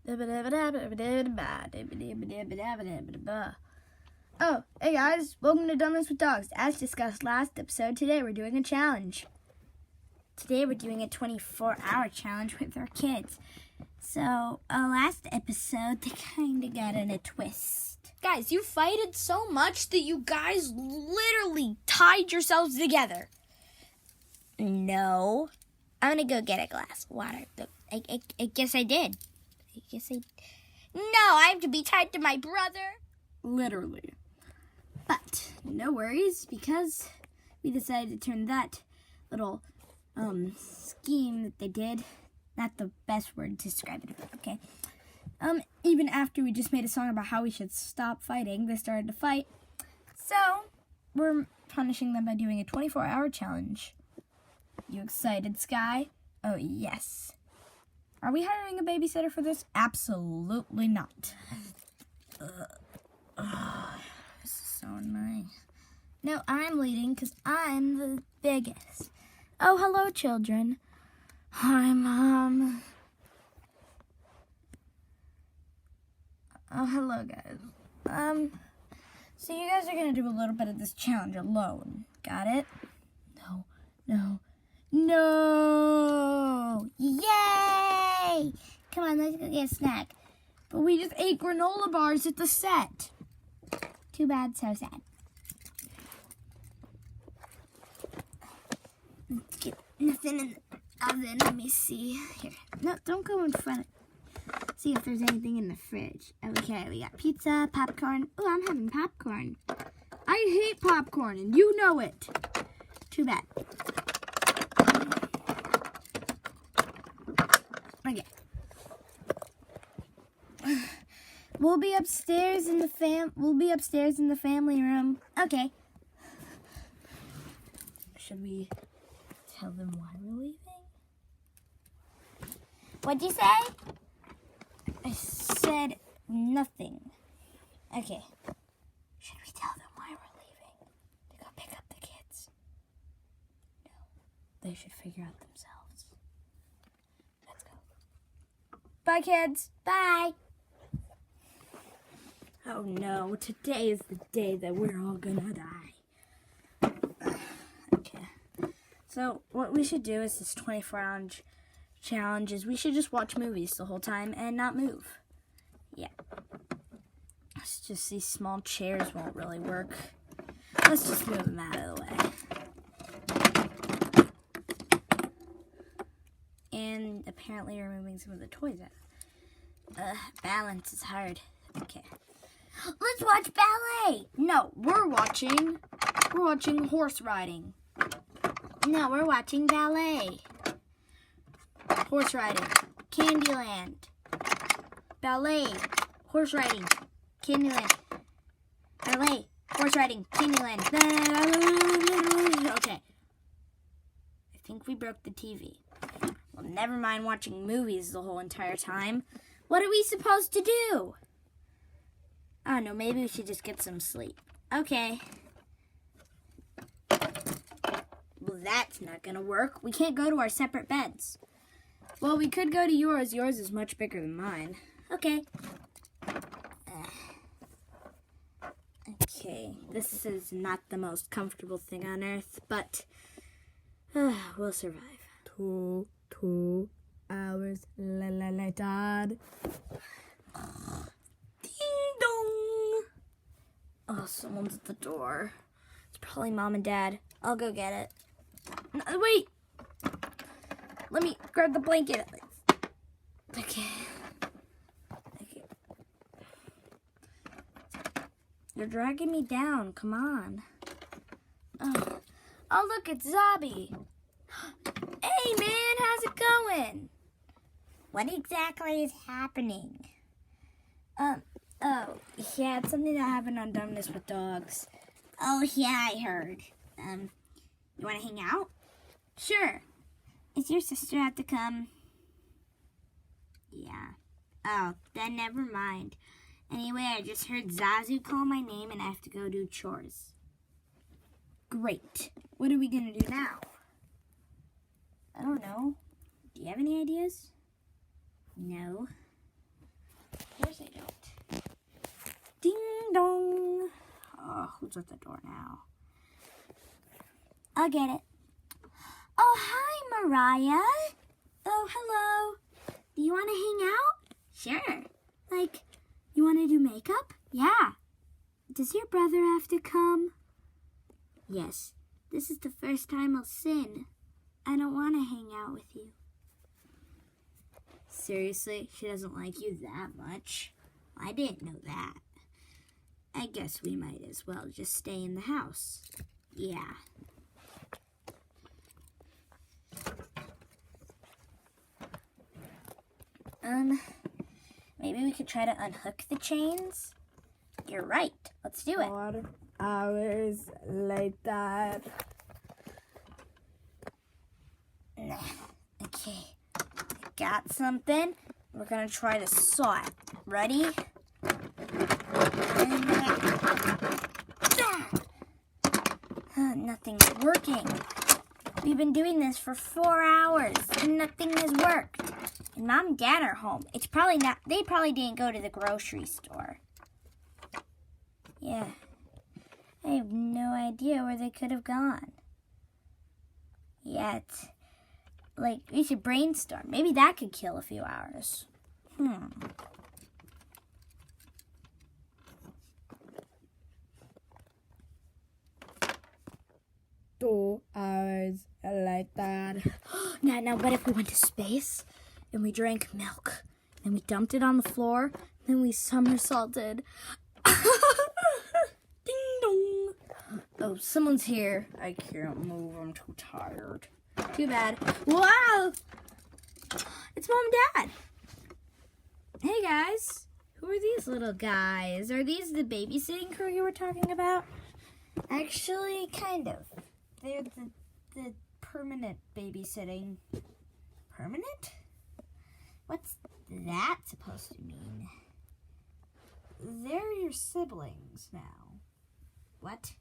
Oh, hey guys, welcome to Dumbness with Dogs. As discussed last episode, today we're doing a challenge. Today we're doing a 24-hour challenge with our kids. So, last episode, they kind of got in a twist. Guys, you fighted so much that you guys literally tied yourselves together. No. I'm going to go get a glass of water. I guess I did. No, I have to be tied to my brother. Literally. But no worries, because we decided to turn that little scheme that they did, not the best word to describe it, okay? Even after we just made a song about how we should stop fighting, they started to fight. So, we're punishing them by doing a 24-hour challenge. You excited, Sky? Oh, yes. Are we hiring a babysitter for this? Absolutely not. This is so annoying. No, I'm leading because I'm the biggest. Oh, hello, children. Hi, Mom. Oh, hello, guys. So you guys are going to do a little bit of this challenge alone. Got it? No. Yay! Come on, let's go get a snack. But we just ate granola bars at the set. Too bad, so sad. Let's get nothing in the oven. Let me see. Here. No, don't go in front. See if there's anything in the fridge. Okay, we got pizza, popcorn. Oh, I'm having popcorn. I hate popcorn, and you know it. Too bad. Okay. We'll be upstairs in the family room. Okay. Should we tell them why we're leaving? What'd you say? I said nothing. Okay. Should we tell them why we're leaving? To go pick up the kids? No. They should figure out themselves. Let's go. Bye, kids. Bye. Oh no, today is the day that we're all gonna die. Okay. So what we should do is this 24-hour challenge is we should just watch movies the whole time and not move. Yeah. It's just these small chairs won't really work. Let's just move them out of the way. And apparently we're moving some of the toys out. Balance is hard. Okay. Let's watch ballet. No, we're watching horse riding. No, we're watching ballet. Horse riding, Candyland. Ballet, horse riding, Candyland. Ballet, horse riding, Candyland. Okay. I think we broke the TV. Well, never mind watching movies the whole entire time. What are we supposed to do? I don't know, maybe we should just get some sleep. Okay. Well, that's not gonna work. We can't go to our separate beds. Well, we could go to yours. Yours is much bigger than mine. Okay. Okay, this is not the most comfortable thing on earth, but we'll survive. 2 hours later. Oh, someone's at the door. It's probably Mom and Dad. I'll go get it. No, wait! Let me grab the blanket. Okay. You're dragging me down. Come on. Oh, look, it's Zobby. Hey, man, how's it going? What exactly is happening? Oh, yeah, it's something that happened on Dumbness with Dogs. Oh, yeah, I heard. You want to hang out? Sure. Is your sister have to come? Yeah. Oh, then never mind. Anyway, I just heard Zazu call my name and I have to go do chores. Great. What are we going to do now? I don't know. Do you have any ideas? No. who's at the door now? I'll get it. Oh, hi, Mariah. Oh, hello. Do you want to hang out? Sure. Like, you want to do makeup? Yeah. Does your brother have to come? Yes. This is the first time I'll sin. I don't want to hang out with you. Seriously? She doesn't like you that much? I didn't know that. I guess we might as well just stay in the house. Yeah. Maybe we could try to unhook the chains? You're right. Let's do it. 4 hours later. Okay. Got something? We're gonna try to saw it. Ready? Nothing's working. We've been doing this for 4 hours and nothing has worked. And Mom and Dad are home. It's probably not, they probably didn't go to the grocery store. Yeah. I have no idea where they could have gone. Yet. Like, we should brainstorm. Maybe that could kill a few hours. 2 hours later. Now, what if we went to space and we drank milk, and we dumped it on the floor, then we somersaulted? Ding dong. Oh, someone's here. I can't move. I'm too tired. Too bad. Wow! It's Mom and Dad. Hey, guys. Who are these little guys? Are these the babysitting crew you were talking about? Actually, kind of. They're the permanent babysitting. Permanent? What's that supposed to mean? They're your siblings now. What?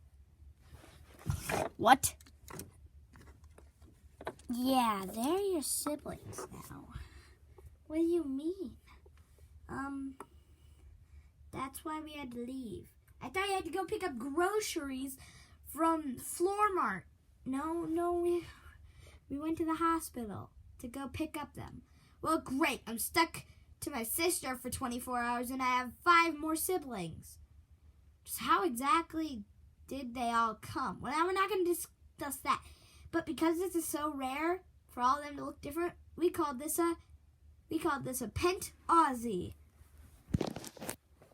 What? Yeah, they're your siblings now. What do you mean? That's why we had to leave. I thought you had to go pick up groceries from Floor Mart. No, we went to the hospital to go pick up them. Well, great. I'm stuck to my sister for 24 hours and I have 5 more siblings. Just how exactly did they all come? Well, now we're not going to discuss that. But because this is so rare for all of them to look different, we called this a Pent Aussie.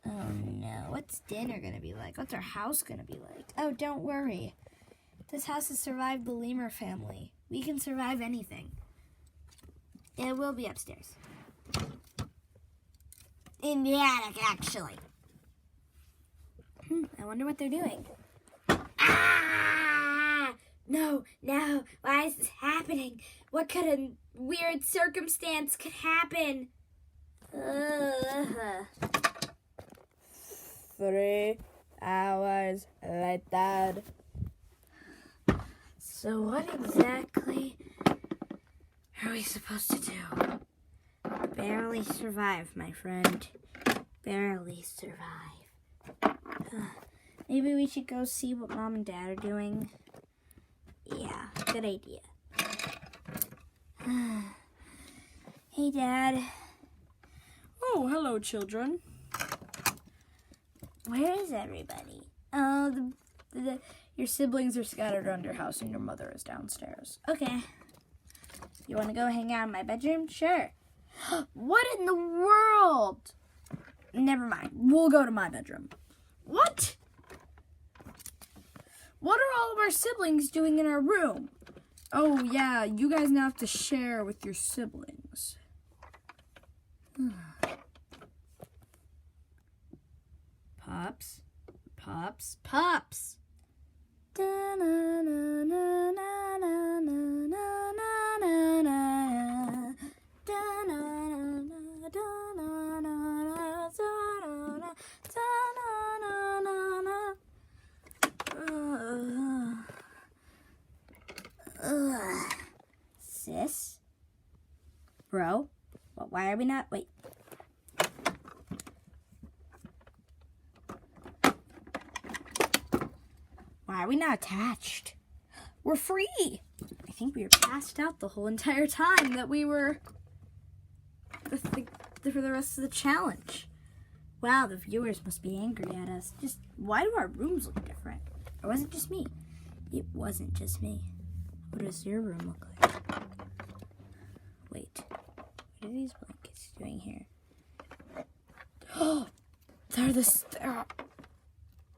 Oh no, what's dinner gonna be like? What's our house gonna be like? Oh, don't worry. This house has survived the Lemur family. We can survive anything. It will be upstairs. In the attic, actually. I wonder what they're doing. Ah! No, why is this happening? What kind of weird circumstance could happen? 3 hours later. So what exactly are we supposed to do? Barely survive, my friend. Barely survive. Maybe we should go see what Mom and Dad are doing. Yeah, good idea. Hey, Dad. Oh, hello, children. Where is everybody? Oh, your siblings are scattered around your house and your mother is downstairs. Okay. You want to go hang out in my bedroom? Sure. What in the world? Never mind. We'll go to my bedroom. What? What are all of our siblings doing in our room? Oh, yeah, you guys now have to share with your siblings. Pops. Pops. Pops. Sis? Bro? Why are we not? Wait. Why are we not attached? We're free. I think we were passed out the whole entire time that we were for the rest of the challenge. Wow, the viewers must be angry at us. Just, why do our rooms look different? Or was it just me? It wasn't just me. What does your room look like? Wait, what are these blankets doing here? Oh, they're the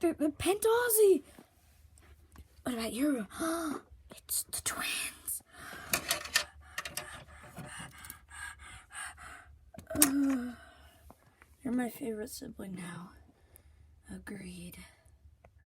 Pentozzi. What about your room? It's the twins. You're my favorite sibling now. Agreed.